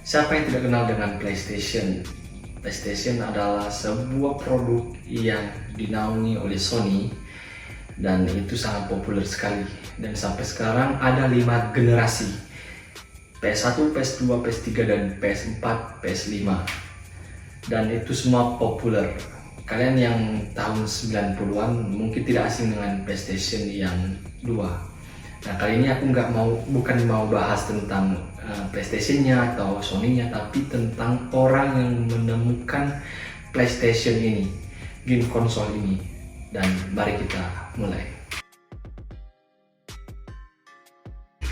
Siapa yang tidak kenal dengan PlayStation? PlayStation adalah sebuah produk yang dinaungi oleh Sony dan itu sangat populer sekali. Dan sampai sekarang ada 5 generasi: PS1, PS2, PS3, dan PS4, PS5. Dan itu semua populer. Kalian yang tahun 90-an mungkin tidak asing dengan PlayStation yang 2. Nah, kali ini aku bukan mau bahas tentang PlayStation-nya atau Sony-nya, tapi tentang orang yang menemukan PlayStation ini, game konsol ini. Dan mari kita mulai.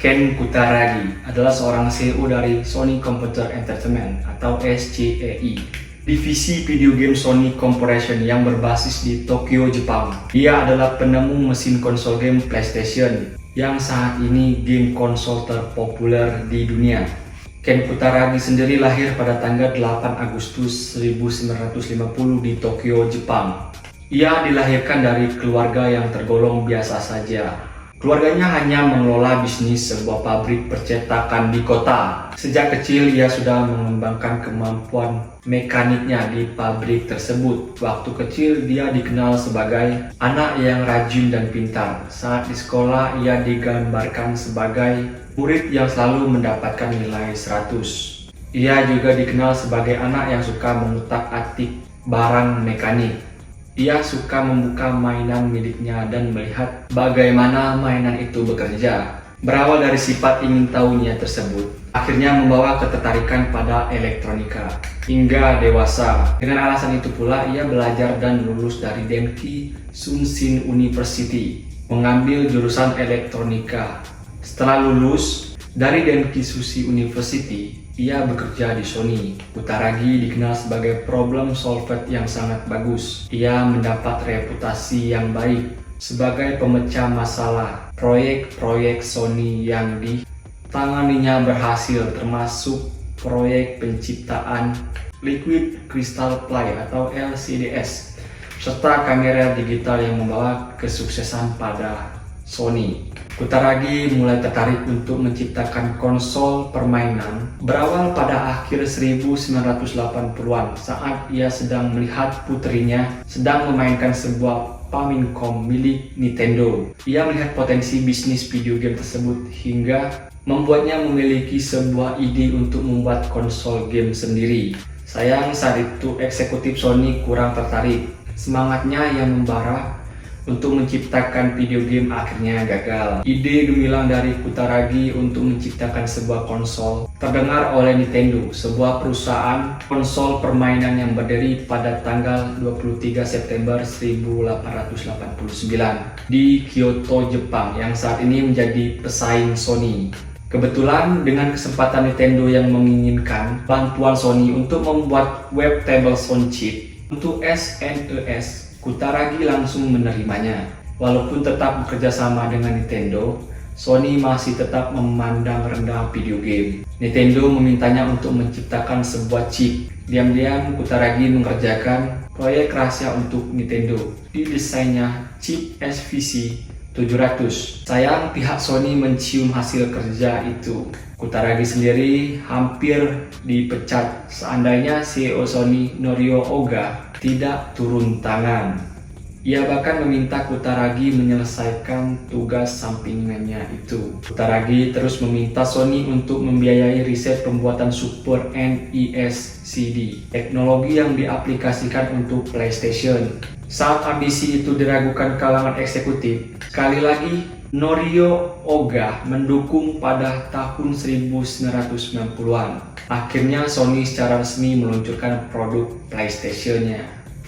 Ken Kutaragi adalah seorang CEO dari Sony Computer Entertainment atau SCEI, divisi video game Sony Corporation yang berbasis di Tokyo, Jepang. Dia adalah penemu mesin konsol game PlayStation yang saat ini game konsol terpopuler di dunia. Ken Kutaragi sendiri lahir pada tanggal 8 Agustus 1950 di Tokyo, Jepang. Ia dilahirkan dari keluarga yang tergolong biasa saja. Keluarganya hanya mengelola bisnis sebuah pabrik percetakan di kota. Sejak kecil ia sudah mengembangkan kemampuan mekaniknya di pabrik tersebut. Waktu kecil dia dikenal sebagai anak yang rajin dan pintar. Saat di sekolah ia digambarkan sebagai murid yang selalu mendapatkan nilai 100. Ia juga dikenal sebagai anak yang suka mengutak-atik barang mekanik. Ia suka membuka mainan miliknya dan melihat bagaimana mainan itu bekerja. Berawal dari sifat ingin tahunya tersebut, akhirnya membawa ketertarikan pada elektronika. Hingga dewasa, dengan alasan itu pula ia belajar dan lulus dari Denki Sunshin University, mengambil jurusan elektronika. Setelah lulus dari Denki Sunshin University, ia bekerja di Sony. Kutaragi dikenal sebagai problem solver yang sangat bagus. Ia mendapat reputasi yang baik sebagai pemecah masalah. Proyek-proyek Sony yang ditanganinya berhasil, termasuk proyek penciptaan Liquid Crystal Play atau LCDS, serta kamera digital yang membawa kesuksesan pada Sony. Kutaragi mulai tertarik untuk menciptakan konsol permainan berawal pada akhir 1980-an saat ia sedang melihat putrinya sedang memainkan sebuah Famicom milik Nintendo. Ia melihat potensi bisnis video game tersebut hingga membuatnya memiliki sebuah ide untuk membuat konsol game sendiri. Sayang saat itu eksekutif Sony kurang tertarik. Semangatnya yang membara untuk menciptakan video game akhirnya gagal. Ide gemilang dari Kutaragi untuk menciptakan sebuah konsol terdengar oleh Nintendo, sebuah perusahaan konsol permainan yang berdiri pada tanggal 23 September 1889 di Kyoto, Jepang, yang saat ini menjadi pesaing Sony. Kebetulan dengan kesempatan Nintendo yang menginginkan bantuan Sony untuk membuat web tablesone chip untuk SNES, Kutaragi langsung menerimanya. Walaupun tetap bekerja sama dengan Nintendo, Sony masih tetap memandang rendah video game. Nintendo memintanya untuk menciptakan sebuah chip. Diam-diam Kutaragi mengerjakan proyek rahasia untuk Nintendo. Didesainnya chip SVC 700. Sayang pihak Sony mencium hasil kerja itu. Kutaragi sendiri hampir dipecat seandainya CEO Sony Norio Oga tidak turun tangan. Ia bahkan meminta Kutaragi menyelesaikan tugas sampingannya itu. Kutaragi terus meminta Sony untuk membiayai riset pembuatan Super NES CD, teknologi yang diaplikasikan untuk PlayStation. Saat ambisi itu diragukan kalangan eksekutif, sekali lagi Norio Oga mendukung pada tahun 1990-an. Akhirnya Sony secara resmi meluncurkan produk PlayStation-nya.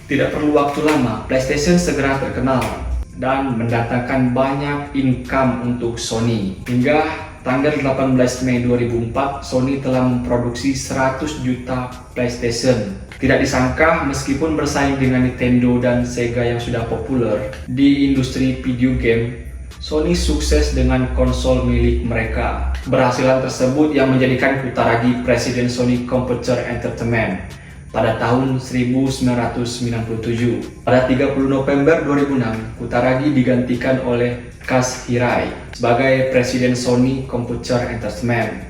Tidak perlu waktu lama, PlayStation segera terkenal dan mendatangkan banyak income untuk Sony. Hingga tanggal 18 Mei 2004, Sony telah memproduksi 100 juta PlayStation. Tidak disangka, meskipun bersaing dengan Nintendo dan Sega yang sudah populer di industri video game, Sony sukses dengan konsol milik mereka. Keberhasilan tersebut yang menjadikan Kutaragi presiden Sony Computer Entertainment pada tahun 1997. Pada 30 November 2006, Kutaragi digantikan oleh Kaz Hirai sebagai presiden Sony Computer Entertainment.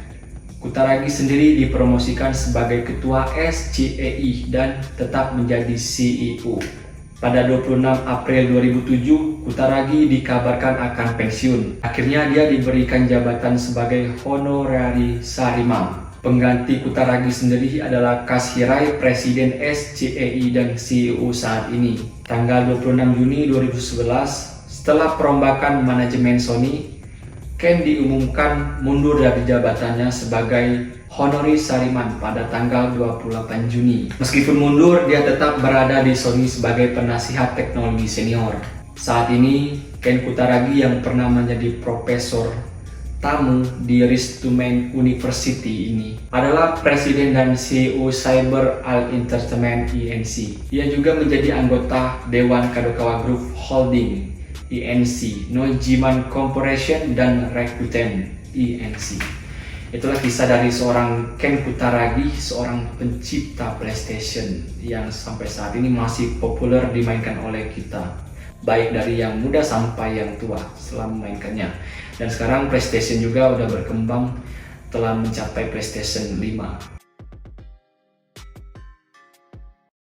Kutaragi sendiri dipromosikan sebagai ketua SCEI dan tetap menjadi CEO. Pada 26 April 2007, Kutaragi dikabarkan akan pensiun. Akhirnya dia diberikan jabatan sebagai honorary sarimang. Pengganti Kutaragi sendiri adalah Kashirai, Presiden SCEI dan CEO saat ini. Tanggal 26 Juni 2011, setelah perombakan manajemen Sony, Ken diumumkan mundur dari jabatannya sebagai honorary sarimang pada tanggal 28 Juni. Meskipun mundur, dia tetap berada di Sony sebagai penasihat teknologi senior. Saat ini, Ken Kutaragi yang pernah menjadi profesor tamu di Ristemain University ini adalah Presiden dan CEO Cyber All Entertainment INC. Ia juga menjadi anggota Dewan Kadokawa Group Holding INC, Nojiman Corporation dan Rakuten INC. Itulah kisah dari seorang Ken Kutaragi, seorang pencipta PlayStation yang sampai saat ini masih populer dimainkan oleh kita, baik dari yang muda sampai yang tua setelah memainkannya. Dan sekarang PlayStation juga udah berkembang, telah mencapai PlayStation 5.